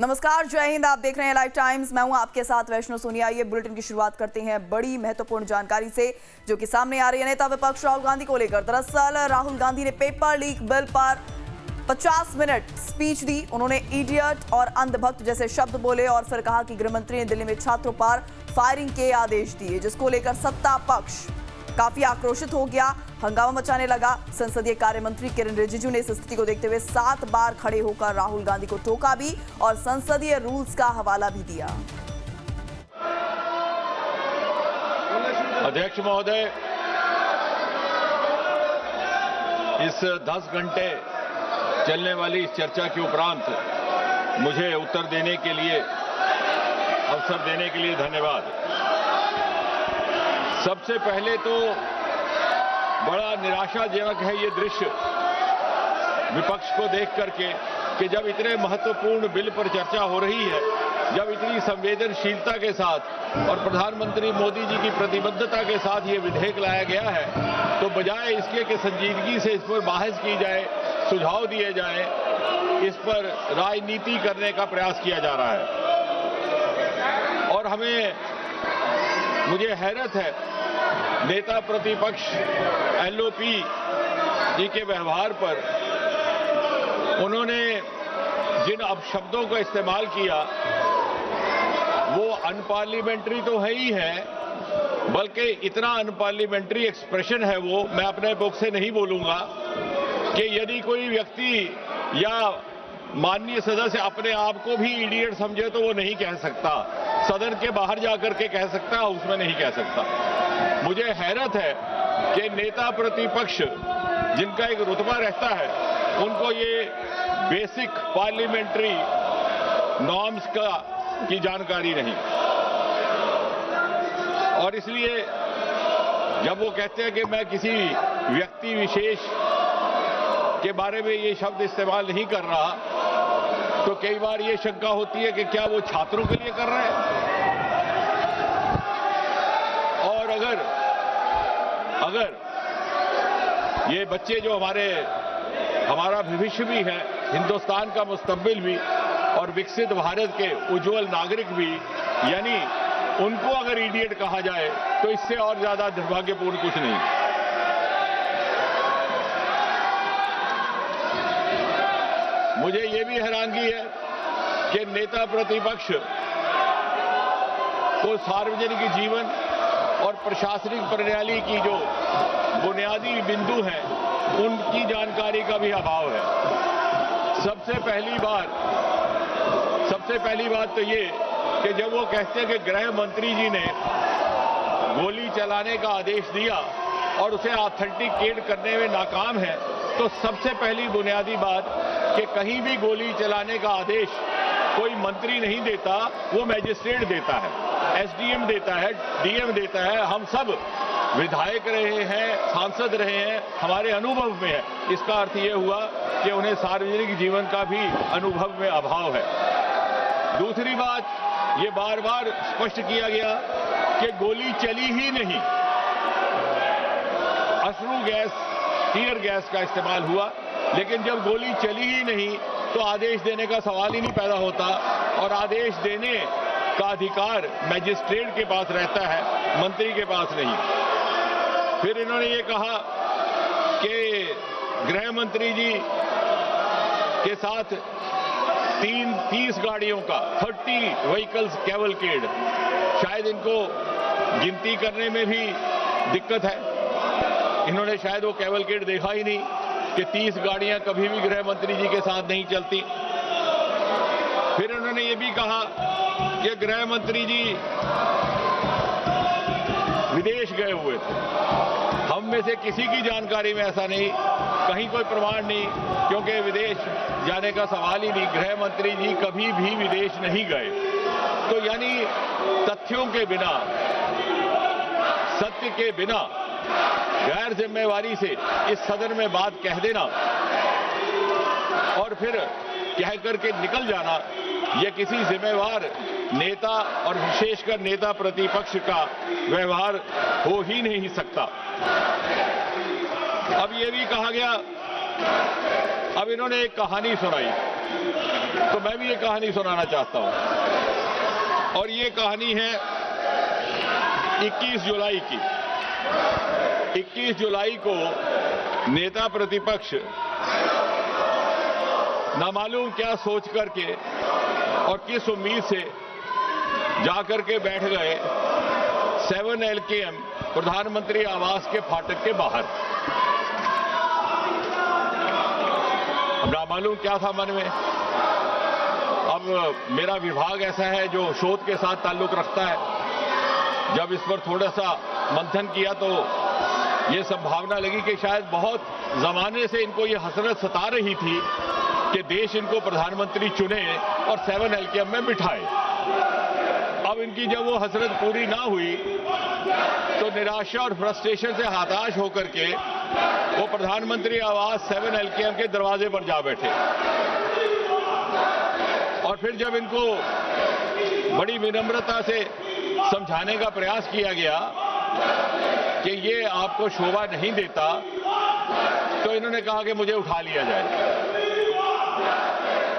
नमस्कार, जय हिंद। आप देख रहे हैं लाइव टाइम्स। मैं हूं आपके साथ वैष्णो सोनिया। ये बुलेटिन की शुरुआत करते हैं बड़ी महत्वपूर्ण जानकारी से जो कि सामने आ रही है नेता विपक्ष राहुल गांधी को लेकर। दरअसल राहुल गांधी ने पेपर लीक बिल पर 50 मिनट स्पीच दी। उन्होंने इडियट और अंधभक्त जैसे शब्द बोले और फिर कहा कि गृहमंत्री ने दिल्ली में छात्रों पर फायरिंग के आदेश दिए, जिसको लेकर सत्ता पक्ष काफी आक्रोशित हो गया, हंगामा मचाने लगा। संसदीय कार्य मंत्री किरण रिजिजू ने इस स्थिति को देखते हुए 7 बार खड़े होकर राहुल गांधी को टोका भी और संसदीय रूल्स का हवाला भी दिया। अध्यक्ष महोदय, इस 10 घंटे चलने वाली इस चर्चा के उपरांत मुझे उत्तर देने के लिए अवसर देने के लिए धन्यवाद। सबसे पहले तो बड़ा निराशाजनक है ये दृश्य विपक्ष को देख करके कि जब इतने महत्वपूर्ण बिल पर चर्चा हो रही है, जब इतनी संवेदनशीलता के साथ और प्रधानमंत्री मोदी जी की प्रतिबद्धता के साथ ये विधेयक लाया गया है, तो बजाय इसके कि संजीदगी से इस पर बहस की जाए, सुझाव दिए जाए, इस पर राजनीति करने का प्रयास किया जा रहा है। और मुझे हैरत है नेता प्रतिपक्ष एलओपी जी के व्यवहार पर। उन्होंने जिन अपशब्दों का इस्तेमाल किया वो अनपार्लियामेंट्री तो है ही है, बल्कि इतना अनपार्लियामेंट्री एक्सप्रेशन है वो, मैं अपने बुक से नहीं बोलूंगा कि यदि कोई व्यक्ति या माननीय सदस्य अपने आप को भी इडियट समझे तो वो नहीं कह सकता, सदन के बाहर जाकर के कह सकता, उसमें नहीं कह सकता। मुझे हैरत है कि नेता प्रतिपक्ष जिनका एक रुतबा रहता है, उनको ये बेसिक पार्लियामेंट्री नॉर्म्स की जानकारी नहीं। और इसलिए जब वो कहते हैं कि मैं किसी व्यक्ति विशेष के बारे में ये शब्द इस्तेमाल नहीं कर रहा, तो कई बार ये शंका होती है कि क्या वो छात्रों के लिए कर रहे हैं। और अगर ये बच्चे जो हमारा भविष्य भी है, हिंदुस्तान का मुस्तकबिल भी और विकसित भारत के उज्जवल नागरिक भी, यानी उनको अगर इडियट कहा जाए तो इससे और ज्यादा दुर्भाग्यपूर्ण कुछ नहीं। मुझे ये भी हैरानगी है कि नेता प्रतिपक्ष को सार्वजनिक जीवन और प्रशासनिक प्रणाली की जो बुनियादी बिंदु हैं उनकी जानकारी का भी अभाव है। सबसे पहली बात तो ये कि जब वो कहते हैं कि गृह मंत्री जी ने गोली चलाने का आदेश दिया और उसे ऑथेंटिकेट करने में नाकाम है, तो सबसे पहली बुनियादी बात कि कहीं भी गोली चलाने का आदेश कोई मंत्री नहीं देता, वो मैजिस्ट्रेट देता है, एसडीएम देता है, डीएम देता है। हम सब विधायक रहे हैं, सांसद रहे हैं, हमारे अनुभव में है। इसका अर्थ ये हुआ कि उन्हें सार्वजनिक जीवन का भी अनुभव में अभाव है। दूसरी बात, ये बार बार स्पष्ट किया गया कि गोली चली ही नहीं, अश्रु गैस, टीयर गैस का इस्तेमाल हुआ, लेकिन जब गोली चली ही नहीं तो आदेश देने का सवाल ही नहीं पैदा होता। और आदेश देने का अधिकार मैजिस्ट्रेट के पास रहता है, मंत्री के पास नहीं। फिर इन्होंने ये कहा कि गृह मंत्री जी के साथ 30 गाड़ियों का 30 व्हीकल्स कैवलकेड, शायद इनको गिनती करने में भी दिक्कत है। इन्होंने शायद वो कैवलकेड देखा ही नहीं कि 30 गाड़ियां कभी भी गृह मंत्री जी के साथ नहीं चलती। फिर उन्होंने ये भी कहा कि गृह मंत्री जी विदेश गए हुए थे। हम में से किसी की जानकारी में ऐसा नहीं, कहीं कोई प्रमाण नहीं, क्योंकि विदेश जाने का सवाल ही नहीं। गृह मंत्री जी कभी भी विदेश नहीं गए। तो यानी तथ्यों के बिना, सत्य के बिना गैर जिम्मेवारी से इस सदन में बात कह देना और फिर कह करके निकल जाना, यह किसी जिम्मेवार नेता और विशेषकर नेता प्रतिपक्ष का व्यवहार हो ही नहीं सकता। अब यह भी कहा गया अब इन्होंने एक कहानी सुनाई, तो मैं भी एक कहानी सुनाना चाहता हूं। और ये कहानी है 21 जुलाई की। 21 जुलाई को नेता प्रतिपक्ष नामालूम क्या सोच करके और किस उम्मीद से जाकर के बैठ गए 7 LKM प्रधानमंत्री आवास के फाटक के बाहर। अब नामालूम क्या था मन में। अब मेरा विभाग ऐसा है जो शोध के साथ ताल्लुक रखता है। जब इस पर थोड़ा सा मंथन किया तो ये संभावना लगी कि शायद बहुत जमाने से इनको ये हसरत सता रही थी कि देश इनको प्रधानमंत्री चुने और 7 LKM में बिठाए। अब इनकी जब वो हसरत पूरी ना हुई तो निराशा और फ्रस्ट्रेशन से हताश होकर के वो प्रधानमंत्री आवास 7 LKM के दरवाजे पर जा बैठे। और फिर जब इनको बड़ी विनम्रता से समझाने का प्रयास किया गया कि ये आपको शोभा नहीं देता, तो इन्होंने कहा कि मुझे उठा लिया जाए।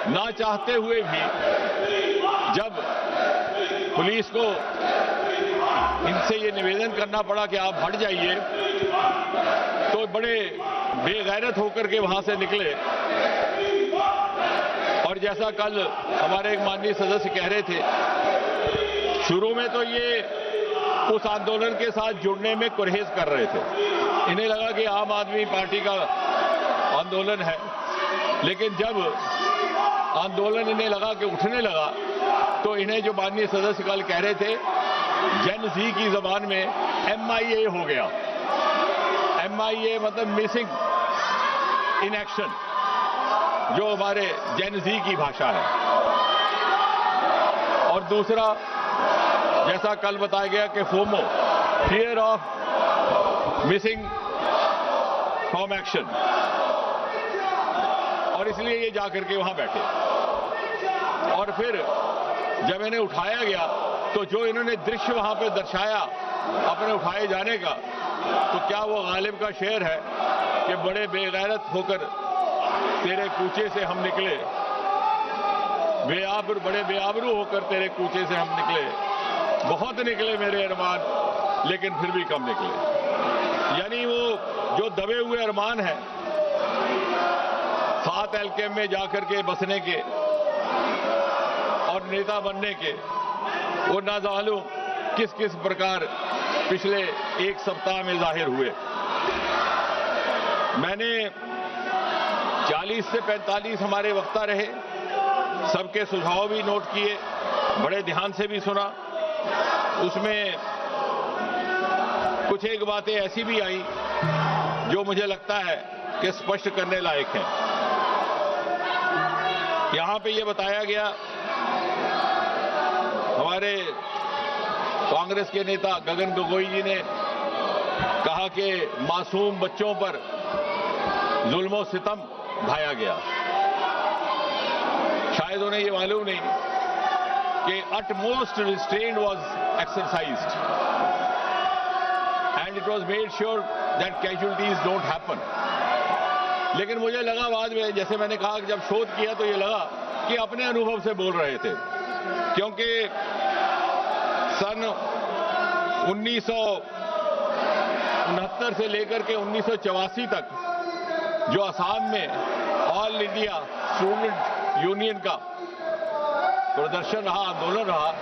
ना चाहते हुए भी जब पुलिस को इनसे ये निवेदन करना पड़ा कि आप हट जाइए, तो बड़े बेगैरत होकर के वहां से निकले। और जैसा कल हमारे एक माननीय सदस्य कह रहे थे, शुरू में तो ये उस आंदोलन के साथ जुड़ने में गुरेज कर रहे थे। इन्हें लगा कि आम आदमी पार्टी का आंदोलन है, लेकिन जब आंदोलन इन्हें लगा कि उठने लगा तो इन्हें जो माननीय सदस्य कल कह रहे थे, जेन जी की जबान में MIA हो गया। MIA मतलब मिसिंग इन एक्शन, जो हमारे जेन जी की भाषा है। और दूसरा, जैसा कल बताया गया कि FOMO, fear of missing from action, और इसलिए ये जाकर के वहां बैठे। और फिर जब इन्हें उठाया गया तो जो इन्होंने दृश्य वहां पे दर्शाया अपने उठाए जाने का, तो क्या वो गालिब का शेर है कि बड़े बेगैरत होकर तेरे कूचे से हम निकले, बड़े बेआबरू होकर तेरे कूचे से हम निकले, बहुत निकले मेरे अरमान लेकिन फिर भी कम निकले। यानी वो जो दबे हुए अरमान है 7 LKM में जाकर के बसने के और नेता बनने के, वो ना मालूम किस किस प्रकार पिछले एक सप्ताह में जाहिर हुए। मैंने 40 से 45 हमारे वक्ता रहे, सबके सुझाव भी नोट किए, बड़े ध्यान से भी सुना। उसमें कुछ एक बातें ऐसी भी आई जो मुझे लगता है कि स्पष्ट करने लायक है। यहां पे ये बताया गया, हमारे कांग्रेस के नेता गगन गोगोई जी ने कहा कि मासूम बच्चों पर जुल्म सितम ढाया गया। शायद उन्हें ये मालूम नहीं कि utmost restraint was exercised and it was made sure that casualties don't happen. लेकिन मुझे लगा बाद में, जैसे मैंने कहा कि जब शोध किया तो ये लगा कि अपने अनुभव से बोल रहे थे, क्योंकि सन 1969 से लेकर के 1984 तक जो असम में ऑल इंडिया स्टूडेंट यूनियन का प्रदर्शन रहा, आंदोलन रहा,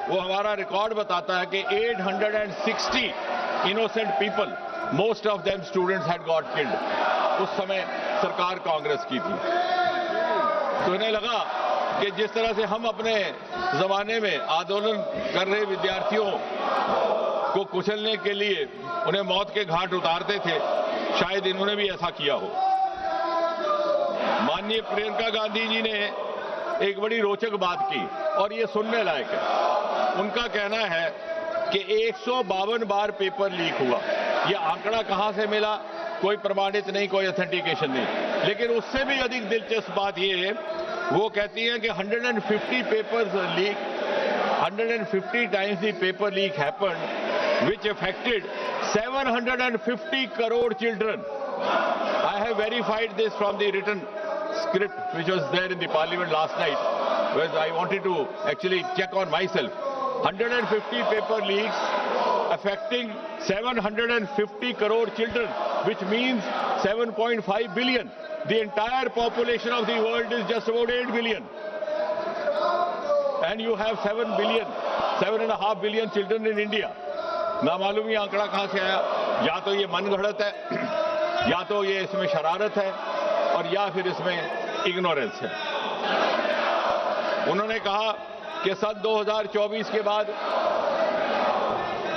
वो हमारा रिकॉर्ड बताता है कि 860 innocent people, most of them students had got killed. उस समय सरकार कांग्रेस की थी। तो इन्हें लगा कि जिस तरह से हम अपने जमाने में आंदोलन कर रहे विद्यार्थियों को कुचलने के लिए उन्हें मौत के घाट उतारते थे, शायद इन्होंने भी ऐसा किया हो। माननीय प्रियंका गांधी जी ने एक बड़ी रोचक बात की और ये सुनने लायक है। उनका कहना है कि 152 बार पेपर लीक हुआ। ये आंकड़ा कहां से मिला, कोई प्रमाणित नहीं, कोई ऑथेंटिकेशन नहीं। लेकिन उससे भी अधिक दिलचस्प बात ये है, वो कहती हैं कि 150 papers leak, 150 times the paper leak happened which affected 750 crore children. I have verified this from the written script which was there in the parliament last night, where I wanted to actually check on myself. 150 paper leaks affecting 750 crore children, which means 7.5 billion. The entire population of the world is just about 8 billion. And you have 7.5 billion children in India. ना मालूम ये आंकड़ा कहां से आया, या तो ये मनगढ़ंत है, या तो ये इसमें शरारत है, और या फिर इसमें इग्नोरेंस है। उन्होंने कहा कि सन 2024 के बाद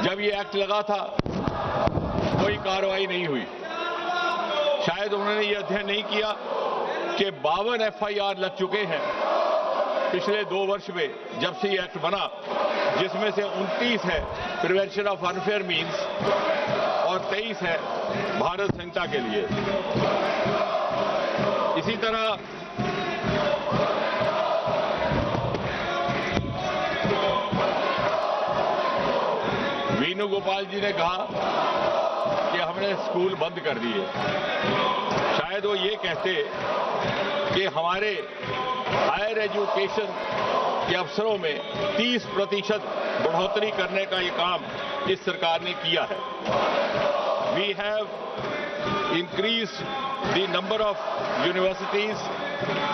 जब ये एक्ट लगा था कोई कार्रवाई नहीं हुई। शायद उन्होंने ये अध्ययन नहीं किया कि 52 FIR लग चुके हैं पिछले 2 वर्ष में जब से ये एक्ट बना, जिसमें से 29 है प्रिवेंशन ऑफ अनफेयर मीन्स और 23 है भारत संहिता के लिए। इसी तरह वेणुगोपाल जी ने कहा कि हमने स्कूल बंद कर दिए। शायद वो ये कहते कि हमारे हायर एजुकेशन के अफसरों में 30% बढ़ोतरी करने का ये काम इस सरकार ने किया है। We have increased the number of universities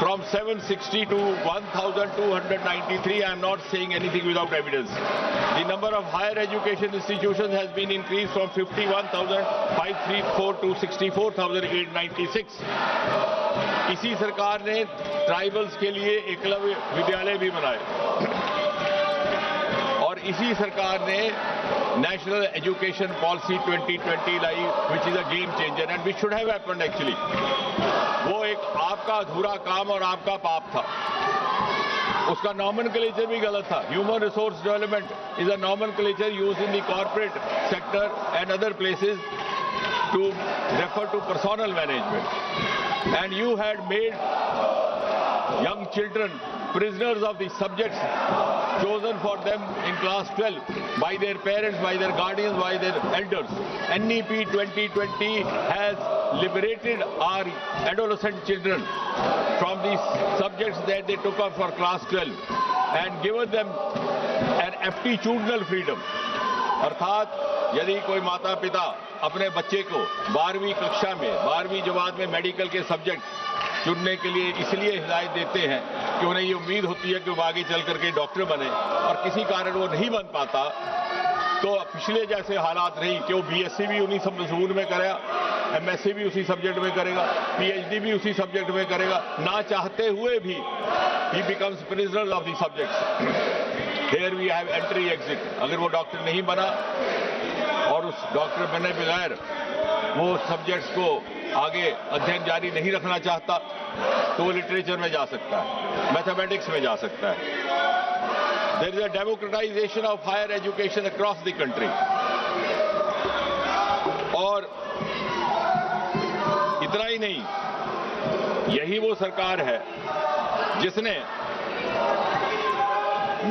from 760 to 1,293. I am not saying anything without evidence. The number of higher education institutions has been increased from 51,534 to 64,896. इसी सरकार ने ट्राइबल्स के लिए एकलव्य विद्यालय भी बनाए, और इसी सरकार ने national education policy 2020 lie, which is a game changer and which should have happened actually. वो एक आपका अधूरा काम और आपका पाप था। उसका नॉमेनक्लेचर भी गलत था। Human resource development is a nomenclature used in the corporate sector and other places to refer to personal management, and you had made young children prisoners of the subjects chosen for them in class 12 by their parents, by their guardians, by their elders. NEP 2020 has liberated our adolescent children from these subjects that they took up for class 12 and given them an aptitudinal freedom. अर्थात यदि कोई माता पिता अपने बच्चे को 12वीं कक्षा में 12वीं जमात में मेडिकल के सब्जेक्ट चुनने के लिए इसलिए हिदायत देते हैं कि उन्हें ये उम्मीद होती है कि वो आगे चल करके डॉक्टर बने, और किसी कारण वो नहीं बन पाता, तो पिछले जैसे हालात नहीं कि वो BSc भी उन्हीं सब मजमून में करेगा, MSc भी उसी सब्जेक्ट में करेगा, PhD भी उसी सब्जेक्ट में करेगा, ना चाहते हुए भी ही becomes prisoner of the subjects. Here we have entry exit. अगर वो डॉक्टर नहीं बना और उस डॉक्टर बनने बगैर वो सब्जेक्ट्स को आगे अध्ययन जारी नहीं रखना चाहता, तो वो लिटरेचर में जा सकता है, मैथमेटिक्स में जा सकता है। There is a democratisation of higher education across the country. और इतना ही नहीं, यही वो सरकार है जिसने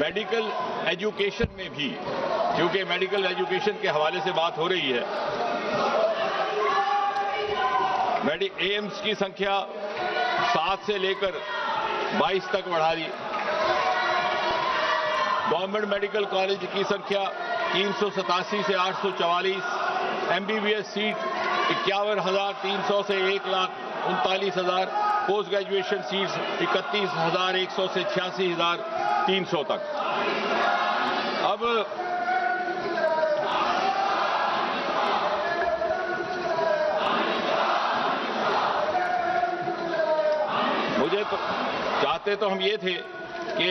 मेडिकल एजुकेशन में भी, क्योंकि मेडिकल एजुकेशन के हवाले से बात हो रही है, एम्स की संख्या 7 से लेकर 22 तक बढ़ा दी। गवर्नमेंट मेडिकल कॉलेज की संख्या 387 से 844, MBBS सीट 51,300 से 1,39,000, पोस्ट ग्रेजुएशन सीट्स 31,100 से 86,300 तक। अब मुझे तो चाहते तो हम ये थे कि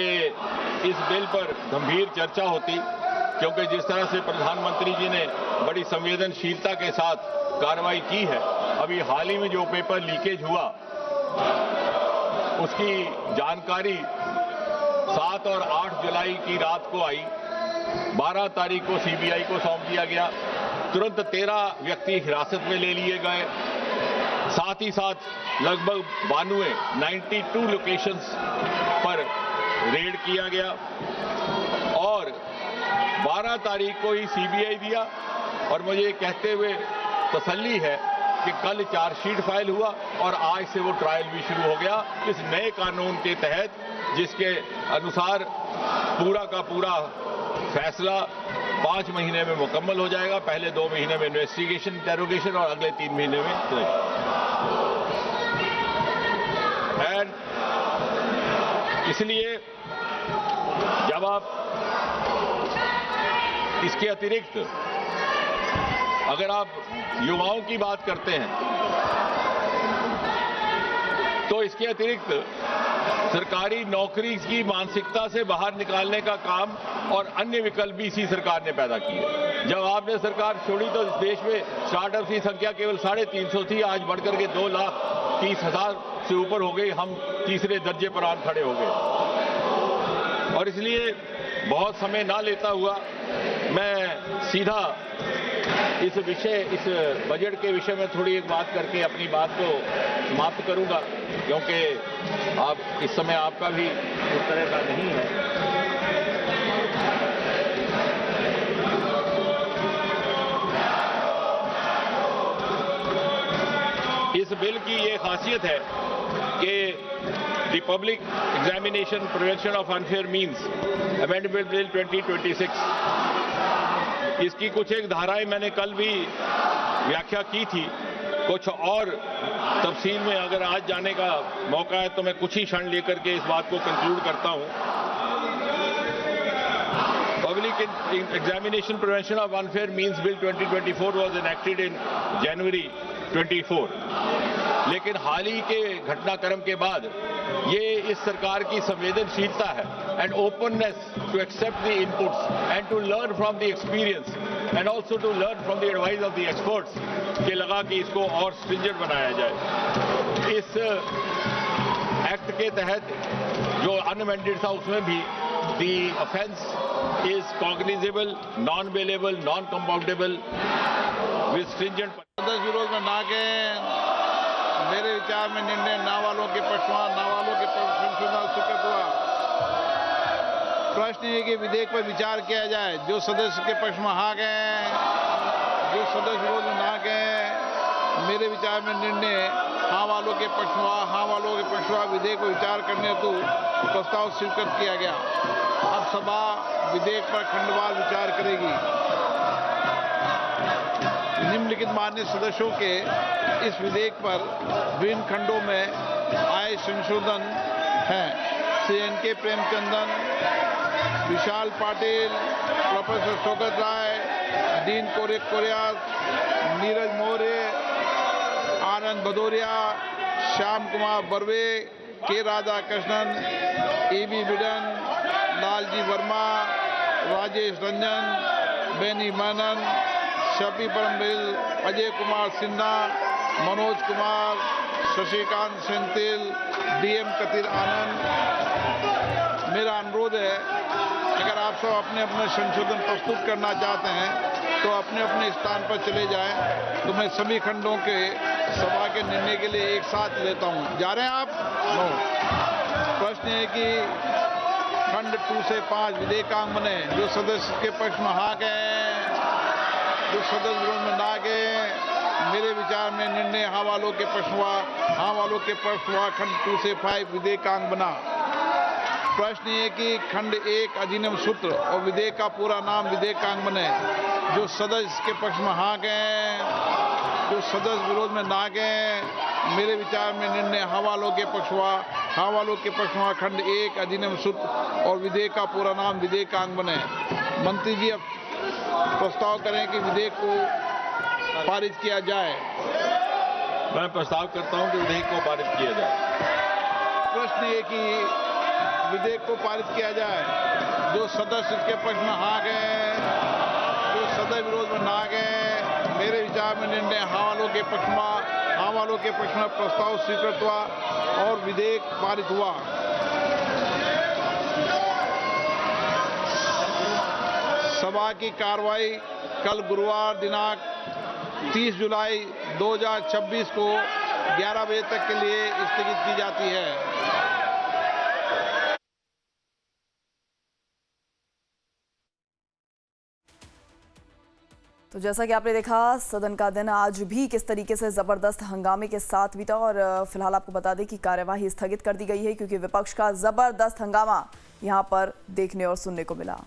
इस बिल पर गंभीर चर्चा होती, क्योंकि जिस तरह से प्रधानमंत्री जी ने बड़ी संवेदनशीलता के साथ कार्रवाई की है, अभी हाल ही में जो पेपर लीकेज हुआ उसकी जानकारी 7 और 8 जुलाई की रात को आई। 12 तारीख को CBI को सौंप दिया गया। तुरंत 13 व्यक्ति हिरासत में ले लिए गए। साथ ही साथ लगभग 92 लोकेशंस पर रेड किया गया, और 12 तारीख को ही CBI दिया। और मुझे कहते हुए तसल्ली है कि कि कल चार्जशीट फाइल हुआ और आज से वो ट्रायल भी शुरू हो गया इस नए कानून के तहत, जिसके अनुसार पूरा का पूरा फैसला 5 महीने में मुकम्मल हो जाएगा। पहले 2 महीने में इन्वेस्टिगेशन, इंटेरोगेशन और अगले 3 महीने में एंड इसलिए जब आप इसके अतिरिक्त अगर आप युवाओं की बात करते हैं तो इसके अतिरिक्त सरकारी नौकरी की मानसिकता से बाहर निकालने का काम और अन्य विकल्प भी इसी सरकार ने पैदा किए। जब आपने सरकार छोड़ी तो इस देश में स्टार्टअप की संख्या केवल 350 थी, आज बढ़कर के 2,30,000 से ऊपर हो गई। हम तीसरे दर्जे पर आन खड़े हो गए और इसलिए बहुत समय ना लेता हुआ मैं सीधा इस बजट के विषय में थोड़ी एक बात करके अपनी बात को समाप्त करूंगा, क्योंकि आप इस समय आपका भी उस तरह का नहीं है। इस बिल की ये खासियत है कि the public examination prevention of unfair means amendment bill 2026, इसकी कुछ एक धाराएं मैंने कल भी व्याख्या की थी। कुछ और तफसील में अगर आज जाने का मौका है तो मैं कुछ ही क्षण लेकर के इस बात को कंक्लूड करता हूं। Public examination prevention of unfair means bill 2024 was enacted in January 24, लेकिन हाल ही के घटनाक्रम के बाद ये इस सरकार की संवेदनशीलता है and openness to accept the inputs and to learn from the experience and also to learn from the advice of the experts के लगा कि इसको और स्ट्रिंजेंट बनाया जाए। इस एक्ट के तहत जो अनअमेंडेड था उसमें भी the offence is cognizable, non bailable, non compoundable with stringent. सदस्य विरोध में ना के मेरे विचार में निर्णय नावालों के पक्षमा नावालों के स्वीकृत हुआ। प्रश्न ये कि विधेयक पर विचार किया जाए। जो सदस्य के पक्ष में हाँ गए, जो सदस्य विरोध में ना गए, मेरे विचार में निर्णय हाँ वालों के पक्षमा विधेयक पर विचार करने हेतु प्रस्ताव स्वीकृत किया गया। अब सभा विधेयक पर खंडवार विचार करेगी। निम्नलिखित मान्य सदस्यों के इस विधेयक पर विभिन्न खंडों में आए संशोधन हैं। श्री एन.के. प्रेमचंदन, विशाल पाटिल, प्रोफेसर शौकत राय, डीन कोरियास, नीरज मौर्य, आनंद भदौरिया, श्याम कुमार बर्वे, के राधाकृष्णन, ए.बी. बिडन, लालजी वर्मा, राजेश रंजन, बेनी मेनन, शफी परमबिल, अजय कुमार सिन्हा, मनोज कुमार, शशिकांत सेंथिल, डी.एम. कतिर आनंद। मेरा अनुरोध है, अगर आप सब अपने अपने संशोधन प्रस्तुत करना चाहते हैं तो अपने अपने स्थान पर चले जाएं, तो मैं सभी खंडों के सभा के निर्णय के लिए एक साथ लेता हूं। जा रहे हैं आप? नो। प्रश्न है कि खंड 2 से 5 विधेयकांग बने। जो सदस्य के पक्ष में हाँ गए, जो सदस्य विरोध में ना गए, मेरे विचार में निर्णय हाँ वालों के पक्ष हुआ। खंड 2 से 5 विधेयकांग बना। प्रश्न ये कि खंड 1 अधिनियम सूत्र और विधेयक का पूरा नाम विधेयकांग बने। जो सदस्य के पक्ष में हाँ गए, जो सदस्य विरोध में ना गए, मेरे विचार में निर्णय हाँ वालों के पक्ष हुआ। खंड 1 अधिनियम सूत्र और विधेयक का पूरा नाम विधेयकांग बने। मंत्री जी अब प्रस्ताव करें कि विधेयक को पारित किया जाए। मैं प्रस्ताव करता हूं कि विधेयक को पारित किया जाए। प्रश्न ये कि विधेयक को पारित किया जाए। जो सदस्य इसके पक्ष में हाँ गए, जो सदस्य विरोध में ना गए, मेरे विचार में निर्णय हाँ वालों के पक्ष में प्रस्ताव स्वीकृत हुआ और विधेयक पारित हुआ। सभा की कार्रवाई कल गुरुवार दिनांक 30 जुलाई 2026 को 11 बजे तक के लिए स्थगित की जाती है। तो जैसा कि आपने देखा, सदन का दिन आज भी किस तरीके से जबरदस्त हंगामे के साथ बीता और फिलहाल आपको बता दें कि कार्यवाही स्थगित कर दी गई है क्योंकि विपक्ष का जबरदस्त हंगामा यहां पर देखने और सुनने को मिला।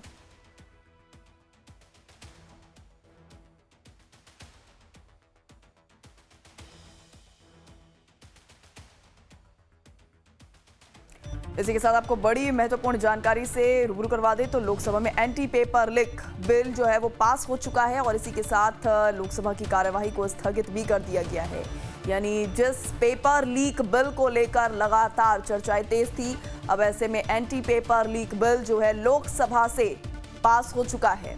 इसी के साथ आपको बड़ी महत्वपूर्ण जानकारी से रूबरू करवा दें तो लोकसभा में एंटी पेपर लीक बिल जो है वो पास हो चुका है और इसी के साथ लोकसभा की कार्यवाही को स्थगित भी कर दिया गया है। यानी जिस पेपर लीक बिल को लेकर लगातार चर्चाएं तेज थी, अब ऐसे में एंटी पेपर लीक बिल जो है लोकसभा से पास हो चुका है।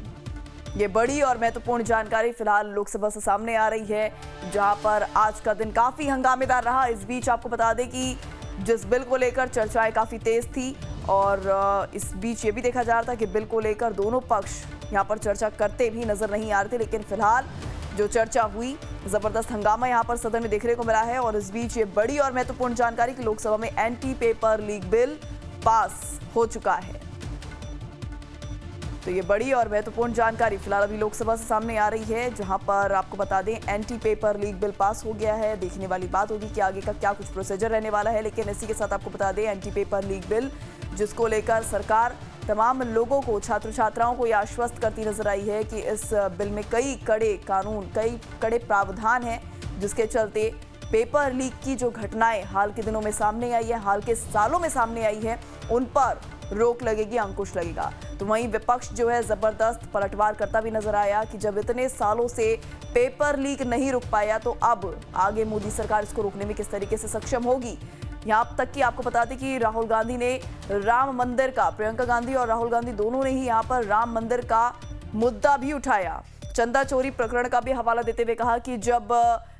ये बड़ी और महत्वपूर्ण जानकारी फिलहाल लोकसभा से सामने आ रही है, जहां पर आज का दिन काफी हंगामेदार रहा। इस बीच आपको बता दें कि जिस बिल को लेकर चर्चाएं काफी तेज थी और इस बीच ये भी देखा जा रहा था कि बिल को लेकर दोनों पक्ष यहां पर चर्चा करते भी नजर नहीं आ रहे थे, लेकिन फिलहाल जो चर्चा हुई, जबरदस्त हंगामा यहां पर सदन में देखने को मिला है। और इस बीच ये बड़ी और महत्वपूर्ण जानकारी कि लोकसभा में anti paper leak bill pass हो चुका है। तो ये बड़ी और महत्वपूर्ण जानकारी फिलहाल अभी लोकसभा से सामने आ रही है, जहां पर आपको बता दें anti paper leak bill pass हो गया है। देखने वाली बात होगी कि आगे का क्या कुछ प्रोसीजर रहने वाला है, लेकिन इसी के साथ आपको बता दें एंटी पेपर लीक बिल जिसको लेकर सरकार तमाम लोगों को, छात्र छात्राओं को ये आश्वस्त करती नजर आई है कि इस बिल में कई कड़े कानून, कई कड़े प्रावधान हैं जिसके चलते पेपर लीक की जो घटनाएं हाल के दिनों में सामने आई है, हाल के सालों में सामने आई है, उन पर रोक लगेगी, अंकुश लगेगा। तो वहीं विपक्ष जो है जबरदस्त पलटवार करता भी नजर आया कि जब इतने सालों से पेपर लीक नहीं रुक पाया तो अब आगे मोदी सरकार इसको रोकने में किस तरीके से सक्षम होगी। यहाँ तक कि आपको बता दें कि राहुल गांधी ने राम मंदिर का, प्रियंका गांधी और राहुल गांधी दोनों ने ही यहाँ पर राम मंदिर का मुद्दा भी उठाया। चंदा चोरी प्रकरण का भी हवाला देते हुए कहा कि जब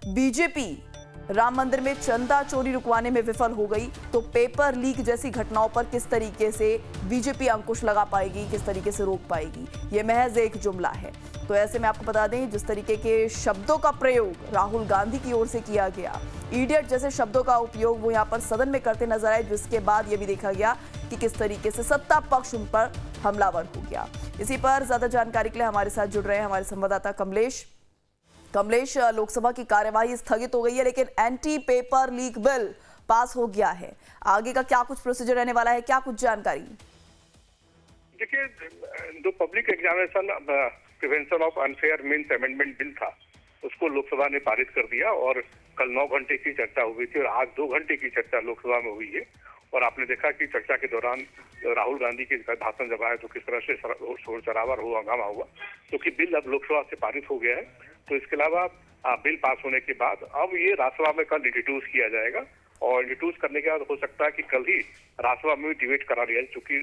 बीजेपी राम मंदिर में चंदा चोरी रुकवाने में विफल हो गई तो पेपर लीक जैसी घटनाओं पर किस तरीके से बीजेपी अंकुश लगा पाएगी, किस तरीके से रोक पाएगी, ये महज एक जुमला है। तो ऐसे में आपको बता दें जिस तरीके के शब्दों का प्रयोग राहुल गांधी की ओर से किया गया, इडियट जैसे शब्दों का उपयोग वो यहाँ पर सदन में करते नजर आए, जिसके बाद ये भी देखा गया कि किस तरीके से सत्ता पक्ष उन पर हमलावर हो गया। इसी पर ज्यादा जानकारी के लिए हमारे साथ जुड़ रहे हैं हमारे संवाददाता कमलेश। लोकसभा की कार्यवाही स्थगित हो गई है लेकिन anti paper leak bill pass हो गया है, आगे का क्या कुछ प्रोसीजर रहने वाला है, क्या कुछ जानकारी? देखिए, जो public examination prevention of unfair means amendment bill था उसको लोकसभा ने पारित कर दिया और कल 9 घंटे की चर्चा हुई थी और आज 2 घंटे की चर्चा लोकसभा में हुई है। और आपने देखा कि चर्चा के दौरान राहुल गांधी के भाषण जब आए तो किस तरह से शोर शराबा हुआ, हंगामा हुआ, क्योंकि बिल अब लोकसभा से पारित हो गया है। तो इसके अलावा बिल पास होने के बाद अब ये राज्यसभा में कल इंट्रोड्यूस किया जाएगा और इंट्रोड्यूस करने के बाद हो सकता है कि कल ही राज्यसभा में डिबेट करा लिया, चूंकि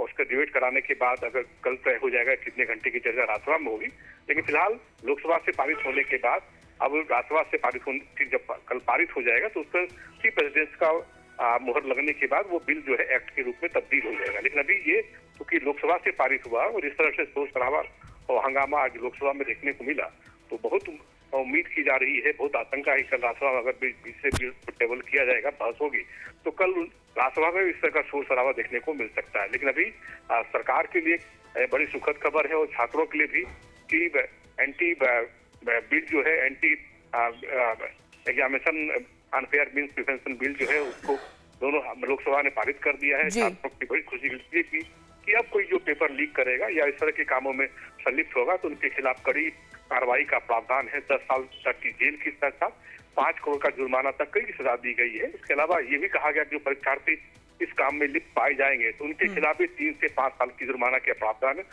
उसका डिबेट कराने के बाद अगर कल तय हो जाएगा कितने घंटे की चर्चा राज्यसभा में होगी। लेकिन फिलहाल लोकसभा से पारित होने के बाद अब राज्यसभा से पारित होने, जब कल पारित हो जाएगा तो उस पर चीफ प्रेसिडेंट का मुहर लगने के बाद वो बिल जो है एक्ट के रूप में तब्दील हो जाएगा। लेकिन अभी ये क्योंकि लोकसभा से पारित हुआ और इस तरह से शोर शराबा और हंगामा आज लोकसभा में देखने को मिला तो बहुत उम्मीद की जा रही है, बहुत आशंका है कल राज्यसभा में अगर बीच से बिल टेबल किया जाएगा, बहस होगी तो कल राज्यसभा में इस तरह का शोर शराबा देखने को मिल सकता है। लेकिन अभी सरकार के लिए बड़ी सुखद खबर है और छात्रों के लिए भी कि एंटी बिल जो है, anti examination unfair means prevention bill जो है उसको दोनों लोकसभा ने पारित कर दिया है। छात्रों की बड़ी खुशी मिलती है कि अब कोई जो पेपर लीक करेगा या इस तरह के कामों में संलिप्त होगा तो उनके खिलाफ कड़ी कार्रवाई का प्रावधान है। 10 साल तक की जेल की सजा, 5 करोड़ का जुर्माना तक कई सजा दी गई है। इसके अलावा ये भी कहा गया कि जो परीक्षार्थी इस काम में लिप्त पाए जाएंगे तो उनके खिलाफ भी 3 से 5 साल की जुर्माना के प्रावधान है